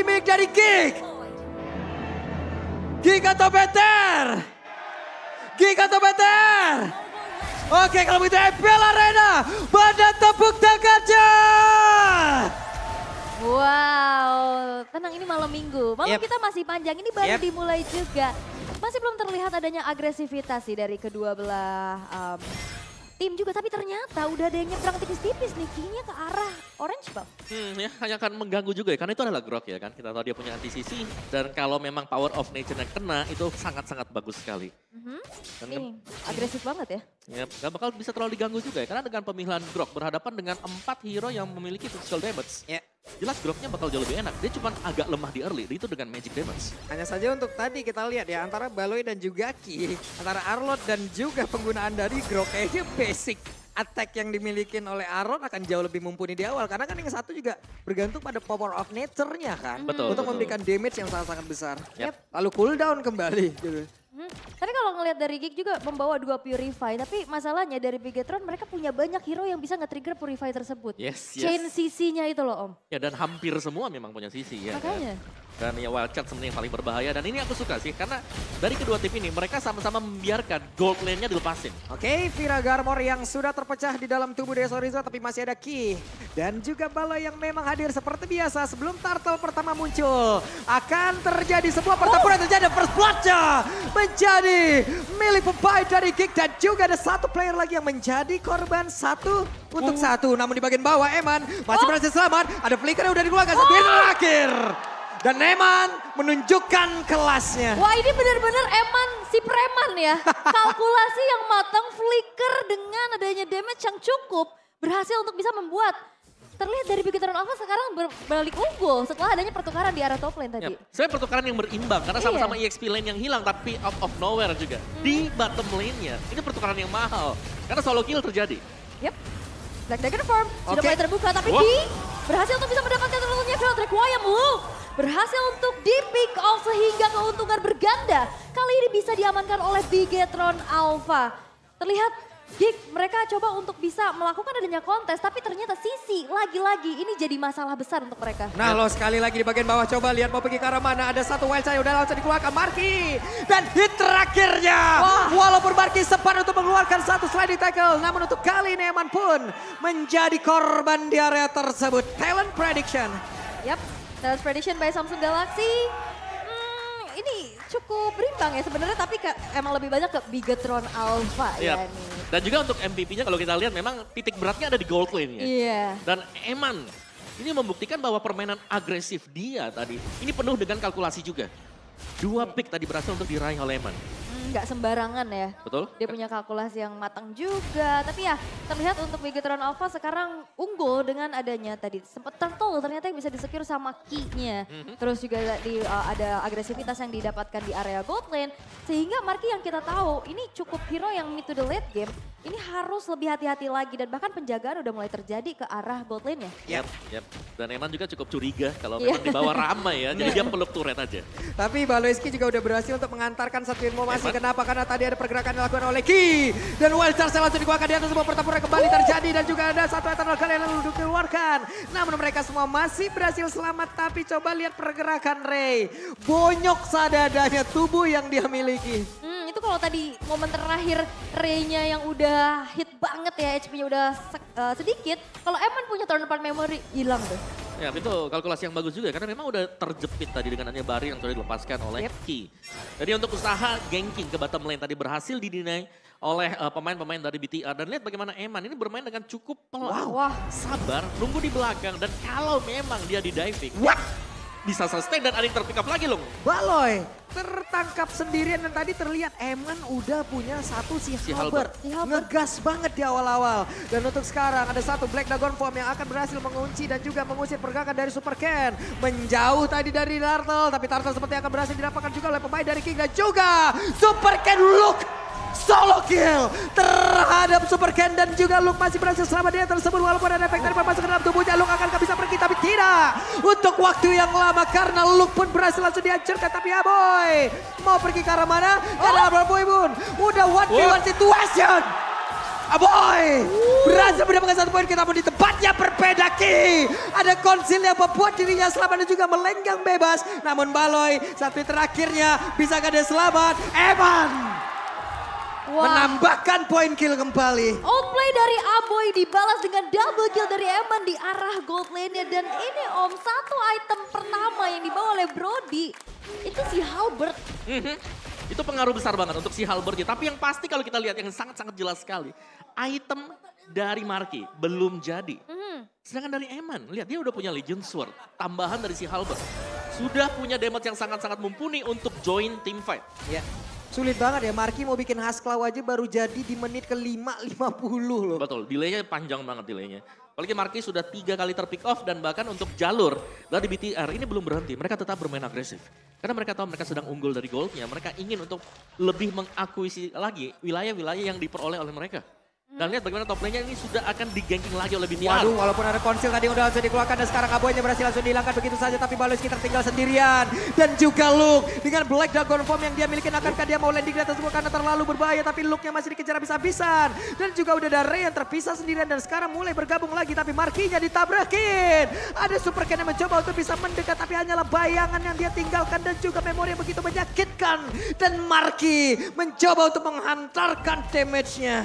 milik dari Gig. Gig atau Better? Gig atau Better? Oke, kalau begitu FPL Arena, pada tepuk tangannya. Wow, tenang ini malam minggu. Malam kita masih panjang, ini baru dimulai juga. Masih belum terlihat adanya agresivitas sih dari kedua belah tim juga. Tapi ternyata udah ada yang nyebrang tipis-tipis nih, kayaknya ke arah Orange Bang. Ya, hanya akan mengganggu juga ya, karena itu adalah Grok ya kan. Kita tahu dia punya anti-CC, dan kalau memang power of nature-nya kena, itu sangat-sangat bagus sekali. Nih, agresif banget ya. Ya, gak bakal bisa terlalu diganggu juga ya, karena dengan pemilihan Grok berhadapan dengan 4 hero yang memiliki physical damage. Jelas Groknya bakal jauh lebih enak, dia cuma agak lemah di early, itu dengan magic damage. Hanya saja untuk tadi kita lihat ya, antara Baloi dan juga Ki, antara Arlot dan juga penggunaan dari Grok, kayaknya basic attack yang dimiliki oleh Arlot akan jauh lebih mumpuni di awal. Karena kan yang satu juga bergantung pada power of nature-nya kan. Betul, untuk memberikan damage yang sangat-sangat besar. Lalu cooldown kembali gitu. Tapi kalau ngelihat dari Gig juga membawa 2 Purify, tapi masalahnya dari Bigetron mereka punya banyak hero yang bisa nge-trigger Purify tersebut. Chain CC-nya itu loh Om. Ya, dan hampir semua memang punya CC ya. Makanya. Dan ya Wildcard sebenarnya yang paling berbahaya, dan ini aku suka sih karena dari kedua tim ini mereka sama-sama membiarkan gold lane-nya dilepasin. Oke, Vira Garmor yang sudah terpecah di dalam tubuh Desa Orizo, tapi masih ada Ki. Dan juga Baloi yang memang hadir seperti biasa sebelum turtle pertama muncul. Akan terjadi sebuah pertempuran terjadi, first blood-nya menjadi milik pemain dari Gig. Dan juga ada satu player lagi yang menjadi korban 1 untuk 1. Namun di bagian bawah Eman masih berhasil selamat. Ada flicker yang udah dikeluarkan, satu hit terakhir. Dan Eman menunjukkan kelasnya. Wah ini benar-benar Eman si preman ya. Kalkulasi yang matang, flicker dengan adanya damage yang cukup. Berhasil untuk bisa membuat terlihat dari Bigetron Alpha sekarang berbalik unggul setelah adanya pertukaran di arah top lane tadi. Sebenarnya pertukaran yang berimbang karena sama-sama EXP lane yang hilang tapi out of nowhere juga. Di bottom lane-nya ini pertukaran yang mahal karena solo kill terjadi. Black Dagger Farm sudah mulai terbuka tapi Ki berhasil untuk bisa mendapatkan terlalunya Feltrek Wayam Luke. Berhasil untuk di-pick off sehingga keuntungan berganda. Kali ini bisa diamankan oleh Bigetron Alpha. Terlihat Gig mereka coba untuk bisa melakukan adanya kontes, tapi ternyata Sisi lagi-lagi ini jadi masalah besar untuk mereka. Nah lo sekali lagi di bagian bawah, coba lihat mau pergi ke arah mana. Ada satu wild saya udah langsung dikeluarkan Marky. Dan hit terakhirnya. Walaupun Marky sempat untuk mengeluarkan satu sliding tackle, namun untuk kali ini Eman pun menjadi korban di area tersebut. Talent prediction. Talent prediction by Samsung Galaxy. Ini cukup berimbang ya sebenarnya, tapi emang lebih banyak ke Bigetron Alpha ya nih. Dan juga untuk MVP-nya kalau kita lihat memang titik beratnya ada di gold lane ya. Dan Eman ini membuktikan bahwa permainan agresif dia tadi ini penuh dengan kalkulasi juga. 2 pick tadi berhasil untuk diraih oleh Eman. Nggak sembarangan ya. Betul. Dia punya kalkulasi yang matang juga. Tapi ya terlihat untuk Bigetron Alpha sekarang unggul dengan adanya tadi. Sempat turtle ternyata yang bisa di-secure sama Ki-nya. Terus juga ada agresivitas yang didapatkan di area gold lane. Sehingga Marky yang kita tahu ini cukup hero yang mid to the late game. Ini harus lebih hati-hati lagi dan bahkan penjagaan udah mulai terjadi ke arah bot lane-nya. Dan Eman juga cukup curiga kalau memang dibawa ramai ya. Jadi dia peluk turret aja. Tapi Baloiski juga udah berhasil untuk mengantarkan satu informasi. Kenapa? Karena tadi ada pergerakan yang dilakukan oleh Ki. Dan Wild Charge langsung dikeluarkan di atas, sebuah pertempuran kembali terjadi. Dan juga ada satu eternal kali yang lalu dikeluarkan. Namun mereka semua masih berhasil selamat. Tapi coba lihat pergerakan Ray. Bonyok sadadanya tubuh yang dia miliki. Itu kalau tadi momen terakhir Ray-nya yang udah hit banget ya, HP-nya udah sedikit. Kalau Eman punya turn apart memory, hilang tuh. Ya itu kalkulasi yang bagus juga karena memang udah terjepit tadi dengan adanya Bari yang sudah dilepaskan oleh Ki. Jadi untuk usaha ganking ke bottom lane tadi berhasil didinai oleh pemain-pemain dari BTR. Dan lihat bagaimana Eman ini bermain dengan cukup pelan. Sabar, nunggu di belakang. Dan kalau memang dia di diving, bisa sustain dan ada yang terpick up lagi loh. Baloi tertangkap sendirian dan tadi terlihat Eman udah punya satu si Halberd. Ngegas banget di awal-awal. Dan untuk sekarang ada satu Black Dragon Form yang akan berhasil mengunci dan juga mengusir pergerakan dari Super Ken. Menjauh tadi dari Turtle, tapi Turtle seperti akan berhasil didapatkan juga oleh pemain dari King dan juga Super Ken Look. Solo kill terhadap Super Ken dan juga Luke masih berhasil selamat dia tersebut walaupun ada efek dari masuk ke dalam tubuhnya. Luke akan bisa pergi tapi tidak untuk waktu yang lama karena Luke pun berhasil langsung dihancurkan. Tapi ya boy mau pergi ke arah mana? Karena boy pun udah 1v1 situation. Aboy berhasil mendapatkan 1 poin, kita pun di tempatnya berbeda Ki. Ada konsil yang membuat dirinya selamat dan juga melenggang bebas. Namun Baloy satu terakhirnya bisakah dia selamat? Eman menambahkan poin kill kembali. Outplay dari Aboy dibalas dengan double kill dari Eman di arah gold lane-nya. Dan ini Om, satu item pertama yang dibawa oleh Brody itu si Halberd. Itu pengaruh besar banget untuk si Halberd. Tapi yang pasti kalau kita lihat yang sangat-sangat jelas sekali. Item dari Marky belum jadi. Sedangkan dari Eman, lihat dia udah punya Legion Sword. Tambahan dari si Halberd. Sudah punya damage yang sangat-sangat mumpuni untuk join team fight. Ya. Sulit banget ya, Marky mau bikin Hasklaw aja baru jadi di menit ke-5.50 loh. Betul, delaynya panjang banget delaynya. Apalagi Marky sudah 3 kali terpick off dan bahkan untuk jalur dari BTR ini belum berhenti. Mereka tetap bermain agresif. Karena mereka tahu mereka sedang unggul dari goldnya. Mereka ingin untuk lebih mengakuisisi lagi wilayah-wilayah yang diperoleh oleh mereka. Dan lihat bagaimana top lane-nya ini sudah akan diganking lagi oleh BTR. Waduh, walaupun ada konsil tadi udah langsung dikeluarkan dan sekarang Aboynya berhasil langsung dihilangkan begitu saja. Tapi Baloyski tertinggal sendirian. Dan juga Luke dengan Black Dragon Form yang dia miliki. Akankah dia mau landing di atas semua karena terlalu berbahaya. Tapi Luke-nya masih dikejar habis-habisan. Dan juga udah ada Ray yang terpisah sendirian dan sekarang mulai bergabung lagi. Tapi Marky-nya ditabrakin. Ada Super Ken yang mencoba untuk bisa mendekat. Tapi hanyalah bayangan yang dia tinggalkan dan juga memori yang begitu menyakitkan. Dan Marky mencoba untuk menghantarkan damage-nya.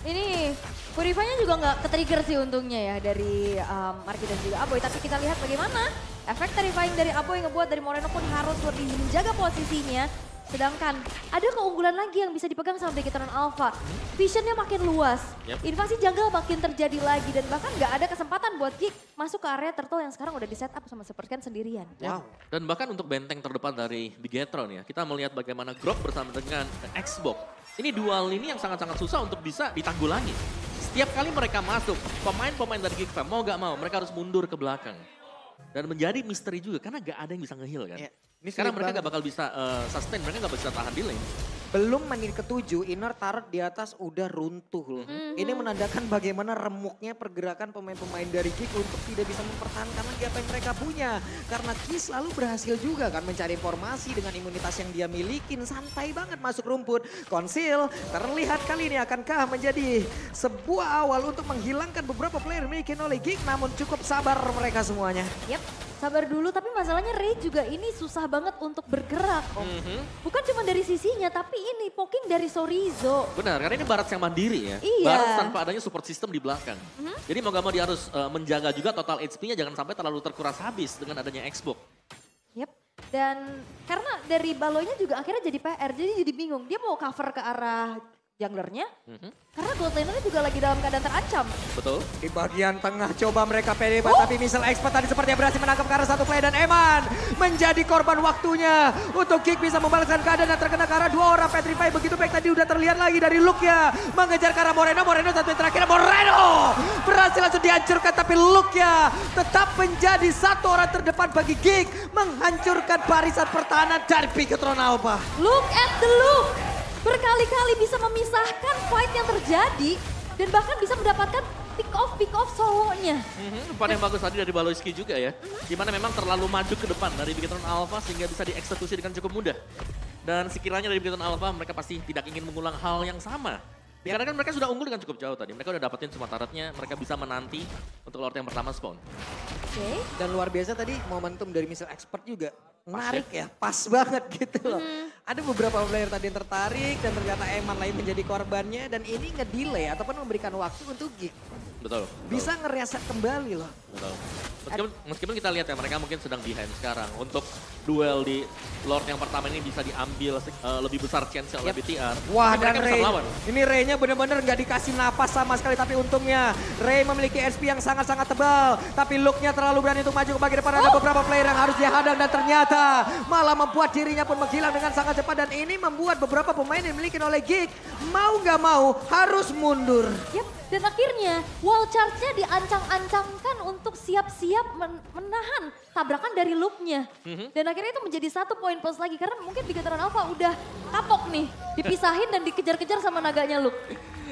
Ini Purify-nya juga nggak ke-trigger sih untungnya ya dari Marky dan juga Aboy. Tapi kita lihat bagaimana efek terrifying dari Aboy ngebuat dari Moreno pun harus lebih menjaga posisinya. Sedangkan ada keunggulan lagi yang bisa dipegang sama Begetron Alpha. Visionnya makin luas, invasi jungle makin terjadi lagi. Dan bahkan nggak ada kesempatan buat Geek masuk ke area turtle yang sekarang udah di setup sama Super Ken sendirian. Wow. Dan bahkan untuk benteng terdepan dari Begetron ya, kita melihat bagaimana Grok bersama dengan Xbox. Ini dual ini yang sangat-sangat susah untuk bisa ditanggulangi. Setiap kali mereka masuk, pemain-pemain dari Geek Fam mau gak mau, mereka harus mundur ke belakang. Dan menjadi misteri juga, karena gak ada yang bisa nge-heal kan. Ya, sekarang mereka gak bakal bisa sustain, mereka gak bisa tahan di lane. Belum menit ke-7, inner turret di atas udah runtuh loh. Ini menandakan bagaimana remuknya pergerakan pemain-pemain dari Geek untuk tidak bisa mempertahankan lagi apa yang mereka punya. Karena Ki selalu berhasil juga kan mencari informasi dengan imunitas yang dia miliki. Santai banget masuk rumput. Konsil terlihat kali ini akankah menjadi sebuah awal untuk menghilangkan beberapa player dimiliki oleh Geek. Namun cukup sabar mereka semuanya. Yap. Sabar dulu, tapi masalahnya Ray juga ini susah banget untuk bergerak. Bukan cuma dari sisinya, tapi ini poking dari Sorizo. Benar, karena ini Barat yang mandiri ya. Iya. Barat tanpa adanya support system di belakang. Jadi mau gak mau dia harus menjaga juga total HP-nya jangan sampai terlalu terkuras habis dengan adanya Xbox. Yap, dan karena dari Baloynya juga akhirnya jadi PR, jadi bingung. Dia mau cover ke arah junglernya, karena gold laner-nya juga lagi dalam keadaan terancam. Betul. Di bagian tengah coba mereka pede, tapi Missile Expert tadi sepertinya berhasil menangkap ke arah satu play dan Eman menjadi korban waktunya untuk Geek bisa membalaskan keadaan dan terkena ke arah 2 orang. Petrify begitu baik tadi udah terlihat lagi dari Luke-nya mengejar ke arah Moreno satu yang terakhir Moreno berhasil langsung dihancurkan, tapi Luke-nya tetap menjadi satu orang terdepan bagi Geek menghancurkan barisan pertahanan dari Begetron Alpha. Look at the look! Berkali-kali bisa memisahkan fight yang terjadi dan bahkan bisa mendapatkan pick off solonya. Umpan yang bagus tadi dari Baloyski juga ya. Dimana memang terlalu maju ke depan dari Begetron Alpha sehingga bisa dieksekusi dengan cukup mudah. Dan sekiranya dari Begetron Alpha mereka pasti tidak ingin mengulang hal yang sama. Karena kan mereka sudah unggul dengan cukup jauh tadi. Mereka udah dapetin semua turretnya, mereka bisa menanti untuk Lord yang pertama spawn. Oke. Dan luar biasa tadi momentum dari Missile Expert juga. Menarik ya, pas banget gitu loh. Ada beberapa player tadi yang tertarik dan ternyata Eman lain menjadi korbannya. Dan ini ngedelay ataupun memberikan waktu untuk Geek. Betul. Bisa ngereset kembali loh. Betul. Meskipun kita lihat ya mereka mungkin sedang behind sekarang. Untuk duel di Lord yang pertama ini bisa diambil lebih besar chance oleh BTR. Wah, dan Ray, ini Ray-nya benar-benar nggak dikasih napas sama sekali. Tapi untungnya Ray memiliki SP yang sangat-sangat tebal. Tapi Luke-nya terlalu berani untuk maju ke bagian depan. Ada beberapa player yang harus dihadang dan ternyata malah membuat dirinya pun menghilang dengan sangat cepat. Dan ini membuat beberapa pemain yang dimiliki oleh Geek mau nggak mau harus mundur. Yap. Dan akhirnya wall charge-nya diancang-ancangkan untuk siap-siap menahan tabrakan dari Luke-nya. Dan akhirnya itu menjadi 1 poin plus lagi karena mungkin Begetron Alpha udah kapok nih. Dipisahin dan dikejar-kejar sama naganya Luke.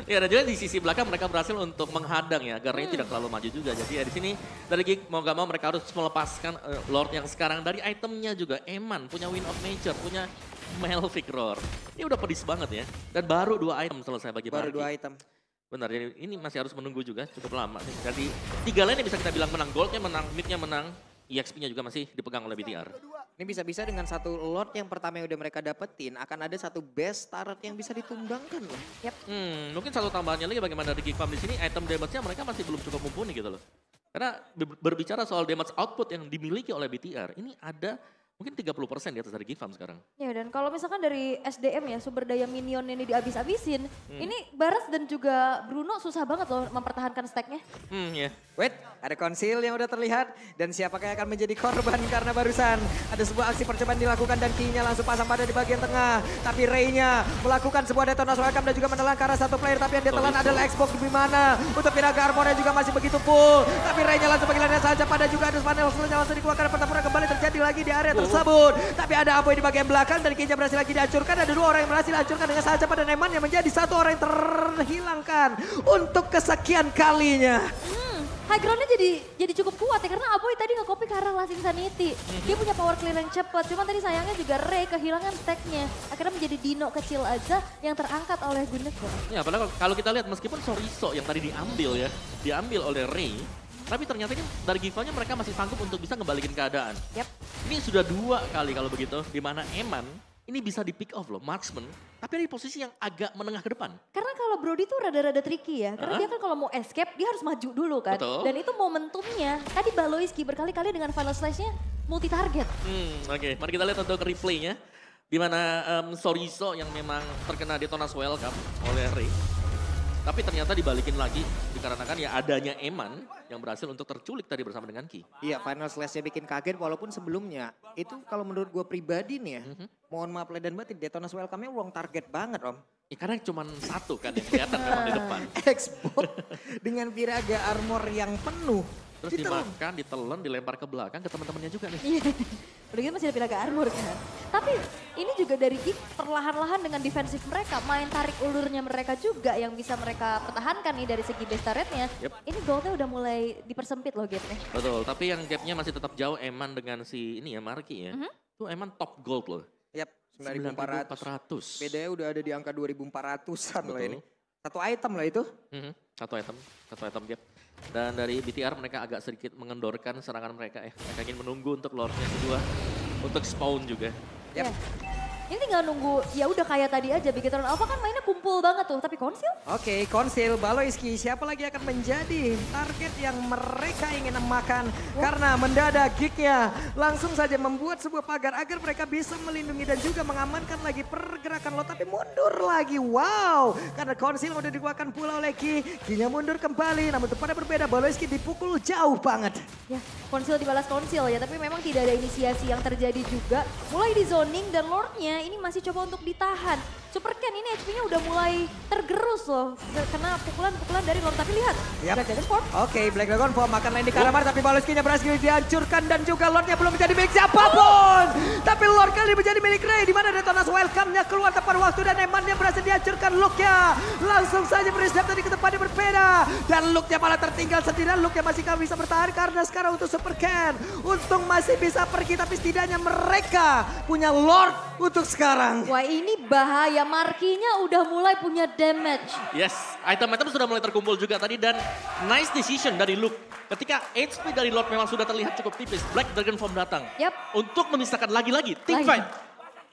Ya, dan juga di sisi belakang mereka berhasil untuk menghadang ya, agar Ray tidak terlalu maju juga. Jadi ya di sini dari Geek mau gak mau mereka harus melepaskan Lord yang sekarang dari itemnya juga. Eman punya Wind of Nature, punya Melvic Roar. Ini udah pedis banget ya. Dan baru 2 item selesai bagi Marky. Baru 2 item. Benar, jadi ini masih harus menunggu juga cukup lama nih. Jadi 3 lane yang bisa kita bilang menang, goldnya menang, midnya menang, EXP-nya juga masih dipegang oleh BTR. Ini bisa-bisa dengan satu Lord yang pertama yang udah mereka dapetin, akan ada satu best turret yang bisa ditumbangkan loh. Mungkin satu tambahannya lagi bagaimana dari Geek Farm di sini, item damage-nya mereka masih belum cukup mumpuni gitu loh. Karena berbicara soal damage output yang dimiliki oleh BTR, ini ada mungkin 30% di atas dari Geek Farm sekarang. Ya dan kalau misalkan dari SDM ya, sumber daya minion ini dihabis-habisin, ini Baras dan juga Bruno susah banget loh mempertahankan stacknya. Ya. Wait, ada konsil yang udah terlihat dan siapakah yang akan menjadi korban karena barusan ada sebuah aksi percobaan dilakukan dan Key-nya langsung pasang pada di bagian tengah. Tapi Ray-nya melakukan sebuah detonasi welcome dan juga menelan ke arah satu player, tapi yang ditelan adalah Xbox di mana. Untuk Piraga Armornya juga masih begitu full, tapi Ray-nya langsung panggilannya saja pada juga ada panel selanjutnya langsung dikeluarkan, pertempuran kembali terjadi lagi di area tersebut. Tapi ada Aboy di bagian belakang dan Key-nya berhasil lagi dihancurkan. Ada 2 orang yang berhasil dihancurkan dengan saja pada Neman yang menjadi 1 orang yang terhilangkan untuk kesekian kalinya. High ground-nya jadi cukup kuat ya karena Aboy tadi nge-copy ke arah Last Insanity. Dia punya power clear yang cepat, cuman tadi sayangnya juga Ray kehilangan stack-nya. Akhirnya menjadi Dino kecil aja yang terangkat oleh Gunneko. Ya padahal kalau kita lihat meskipun Soriso yang tadi diambil oleh Ray, tapi ternyata ini dari Giva-nya mereka masih sanggup untuk bisa ngebalikin keadaan. Ini sudah 2 kali kalau begitu, di mana Eman ini bisa di pick off loh, marksman, tapi ada di posisi yang agak menengah ke depan. Karena kalau Brody tuh rada-rada tricky ya, karena dia kan kalau mau escape dia harus maju dulu kan. Betul. Dan itu momentumnya, tadi Baloiski berkali-kali dengan final slash-nya multi target. Oke, mari kita lihat untuk replaynya. Di mana Soriso yang memang terkena detonasi welcome oleh Ray. Tapi ternyata dibalikin lagi dikarenakan ya adanya Eman yang berhasil untuk terculik tadi bersama dengan Key. Iya, final slash-nya bikin kaget walaupun sebelumnya itu kalau menurut gue pribadi nih ya, mohon maaf lahir dan batin, detonasi welcome-nya wrong target banget Om. Ya, karena cuma 1 kan yang kelihatan memang di depan. Xbox dengan Piraga armor yang penuh. Terus dimakan, ditelan, dilempar ke belakang ke teman-temannya juga nih. Iya, udah gitu masih ada Piraga Armor kan. Tapi ini juga dari Geek perlahan-lahan dengan defensif mereka, main tarik ulurnya mereka juga yang bisa mereka pertahankan nih dari segi base turretnya. Ini goldnya udah mulai dipersempit loh gapnya. Betul, tapi yang gapnya masih tetap jauh Eman dengan si ini ya Marky ya. Tuh Eman top gold loh. Yap, 9.400. 9.400. Bedanya udah ada di angka 2.400-an loh ini. Betul. Satu item lah itu. Satu item gap. Dan dari BTR mereka agak sedikit mengendorkan serangan mereka ya. Mereka ingin menunggu untuk Lordnya kedua, untuk spawn juga. Yap. Ini tinggal nunggu, ya udah kayak tadi aja, Bigetron Alpha kan mainnya kumpul banget tuh, tapi Konsil? Oke, Konsil, Baloiski, siapa lagi akan menjadi target yang mereka ingin makan? Karena mendadak Geek-nya langsung saja membuat sebuah pagar agar mereka bisa melindungi dan juga mengamankan lagi pergerakan lo, tapi mundur lagi. Wow, karena Konsil udah dikuatkan pula oleh Key, Key-nya mundur kembali, namun pada berbeda Baloiski dipukul jauh banget. Ya, Konsil dibalas Konsil ya, tapi memang tidak ada inisiasi yang terjadi juga. Mulai di zoning dan Lordnya ini masih coba untuk ditahan. Super Ken ini HP-nya udah mulai tergerus loh. Kena pukulan-pukulan dari Lord. Tapi lihat, Black Dragon Form. Oke, Black Dragon Form makan lain di Karamar. Tapi Baloiski-nya berhasil dihancurkan dan juga Lordnya belum menjadi milik siapapun. Tapi Lord kali ini menjadi milik Ray. Di mana detonasi welcome-nya keluar tepat waktu dan Eman-nya berhasil dihancurkan. Look-nya langsung saja beristirahat tadi ke tempat yang berbeda. Dan Look-nya malah tertinggal sendirian. Look-nya masih gak bisa bertahan karena sekarang untuk Super Ken. Untung masih bisa pergi tapi setidaknya mereka punya Lord untuk sekarang. Wah ini bahaya, Markinya udah mulai punya damage. Yes, item-item sudah mulai terkumpul juga tadi dan nice decision dari Luke. Ketika HP dari Lord memang sudah terlihat cukup tipis, Black Dragon Form datang. Untuk memisahkan lagi-lagi teamfight.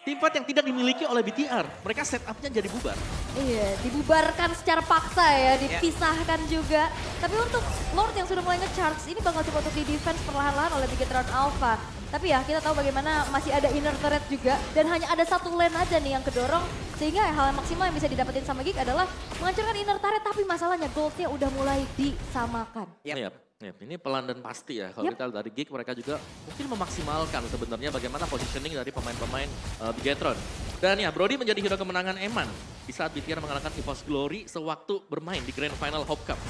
Teamfight yang tidak dimiliki oleh BTR. Mereka setupnya jadi bubar. Iya, dibubarkan secara paksa ya, dipisahkan juga. Tapi untuk Lord yang sudah mulai nge-charge, ini bakal coba untuk di-defense perlahan-lahan oleh Bigetron Alpha. Tapi ya kita tahu bagaimana masih ada inner turret juga. Dan hanya ada satu lane aja nih yang kedorong. Sehingga hal yang maksimal yang bisa didapetin sama Geek adalah menghancurkan inner turret. Tapi masalahnya goldnya udah mulai disamakan. Ini pelan dan pasti ya. Kalau kita dari Geek mereka juga mungkin memaksimalkan sebenarnya bagaimana positioning dari pemain-pemain Bigetron. Dan ya Brody menjadi hero kemenangan Eman di saat BTR mengalahkan EVOS Glory sewaktu bermain di Grand Final Hope Cup.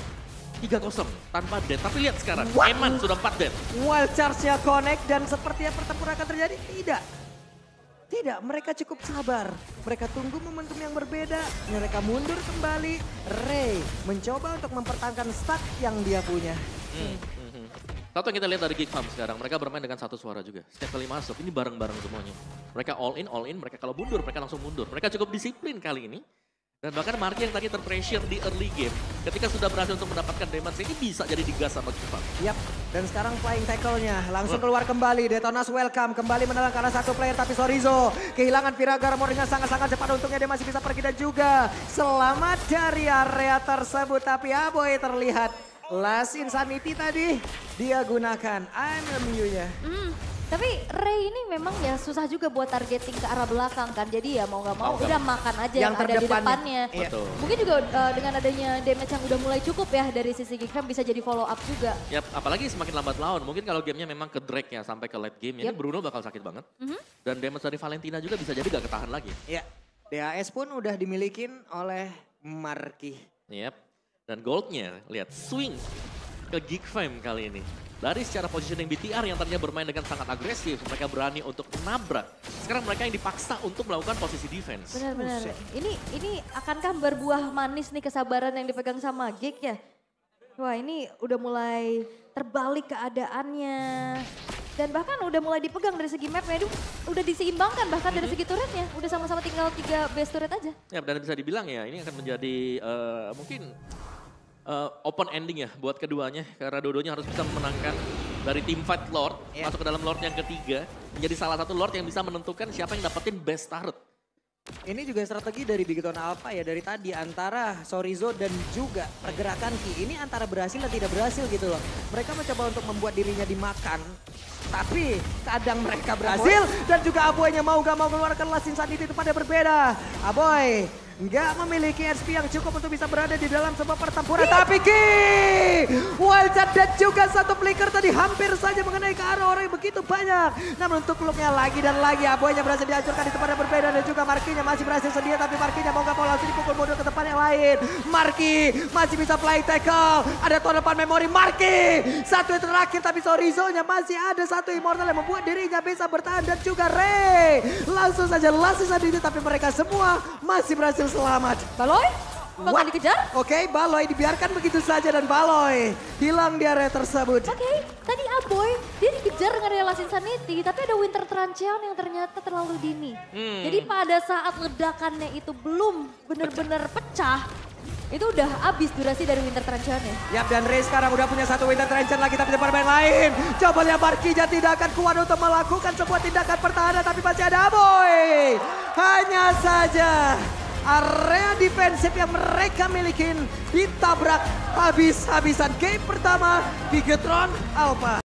3-0 tanpa dead, tapi lihat sekarang Eman sudah 4 dead. Wild charge-nya connect dan seperti yang pertempuran akan terjadi, tidak, mereka cukup sabar. Mereka tunggu momentum yang berbeda, mereka mundur kembali. Ray mencoba untuk mempertahankan stack yang dia punya. Satu yang kita lihat dari Geek Farm sekarang, mereka bermain dengan satu suara juga. Setiap kali masuk, ini bareng-bareng semuanya. Mereka all in, mereka kalau mundur, mereka langsung mundur. Mereka cukup disiplin kali ini. Dan bahkan Marky yang tadi terpressure di early game, ketika sudah berhasil untuk mendapatkan damage ini bisa jadi digas sama Kifan. Yap, dan sekarang flying tackle-nya langsung keluar kembali. Detonas welcome, kembali menelan karena satu player tapi Sorizo kehilangan Viraga Armor dengan sangat-sangat cepat. Untungnya dia masih bisa pergi dan juga selamat dari area tersebut. Tapi Aboy terlihat Last Insanity tadi dia gunakan IMMU-nya. Tapi Ray ini memang ya susah juga buat targeting ke arah belakang kan. Jadi ya mau gak mau udah makan aja yang ada di depannya. Betul. Mungkin juga dengan adanya damage yang udah mulai cukup ya dari sisi Geekfam bisa jadi follow up juga. Yap, apalagi semakin lambat lawan. Mungkin kalau gamenya memang ke drag ya sampai ke late game. Ini Bruno bakal sakit banget. Dan damage dari Valentina juga bisa jadi gak ketahan lagi. Iya, DAS pun udah dimilikin oleh Marky. Yap, dan goldnya lihat swing ke Geekfam kali ini. Dari secara positioning BTR yang tadinya bermain dengan sangat agresif, mereka berani untuk menabrak. Sekarang mereka yang dipaksa untuk melakukan posisi defense. Benar-benar. Ini akankah berbuah manis nih kesabaran yang dipegang sama Geek ya? Wah ini udah mulai terbalik keadaannya. Dan bahkan udah mulai dipegang dari segi mapnya, udah diseimbangkan bahkan dari segi turretnya. Udah sama-sama tinggal 3 base turret aja. Ya, dan bisa dibilang ya ini akan menjadi mungkin open ending ya buat keduanya. Karena dua-duanya harus bisa memenangkan dari tim fight Lord. Masuk ke dalam Lord yang ketiga. Menjadi salah satu Lord yang bisa menentukan siapa yang dapetin best turret. Ini juga strategi dari Bigetron Alpha ya dari tadi antara Sorizo dan juga pergerakan Ki. Ini antara berhasil dan tidak berhasil gitu loh. Mereka mencoba untuk membuat dirinya dimakan. Tapi kadang mereka berhasil dan juga Aboynya mau gak mau keluarkan Last Insanity itu pada berbeda. Aboy nggak memiliki SP yang cukup untuk bisa berada di dalam sebuah pertempuran. Tapi Ki, Wildcat dan juga satu flicker tadi hampir saja mengenai ke arah orang yang begitu banyak. Namun untuk looknya lagi dan lagi Aboynya berhasil dihancurkan di tempat yang berbeda. Dan juga Marky-nya masih berhasil sedia tapi Marky-nya mau gak mau langsung dipukul mundur ke tempat yang lain. Marky masih bisa flying tackle. Ada tuan depan memori Marky. Satu yang terakhir tapi Sorizo-nya masih ada satu immortal yang membuat dirinya bisa bertahan. Dan juga Ray langsung saja Last Insanity tapi mereka semua masih berhasil selamat. Baloy bakal dikejar. Oke, Baloy dibiarkan begitu saja dan Baloy hilang di area tersebut. Oke, tadi Aboy dia dikejar dengan Last Insanity tapi ada Winter Trancheon yang ternyata terlalu dini. Jadi pada saat ledakannya itu belum benar-benar pecah, itu udah habis durasi dari Winter Trancheon-nya. Yap, dan Ray sekarang udah punya satu Winter Trancheon lagi tapi depan main lain. Coba lihat Marky-nya tidak akan kuat untuk melakukan sebuah tindakan pertahanan tapi masih ada Aboy. Hanya saja area defensif yang mereka milikin ditabrak habis-habisan. Game pertama Bigetron Alpha.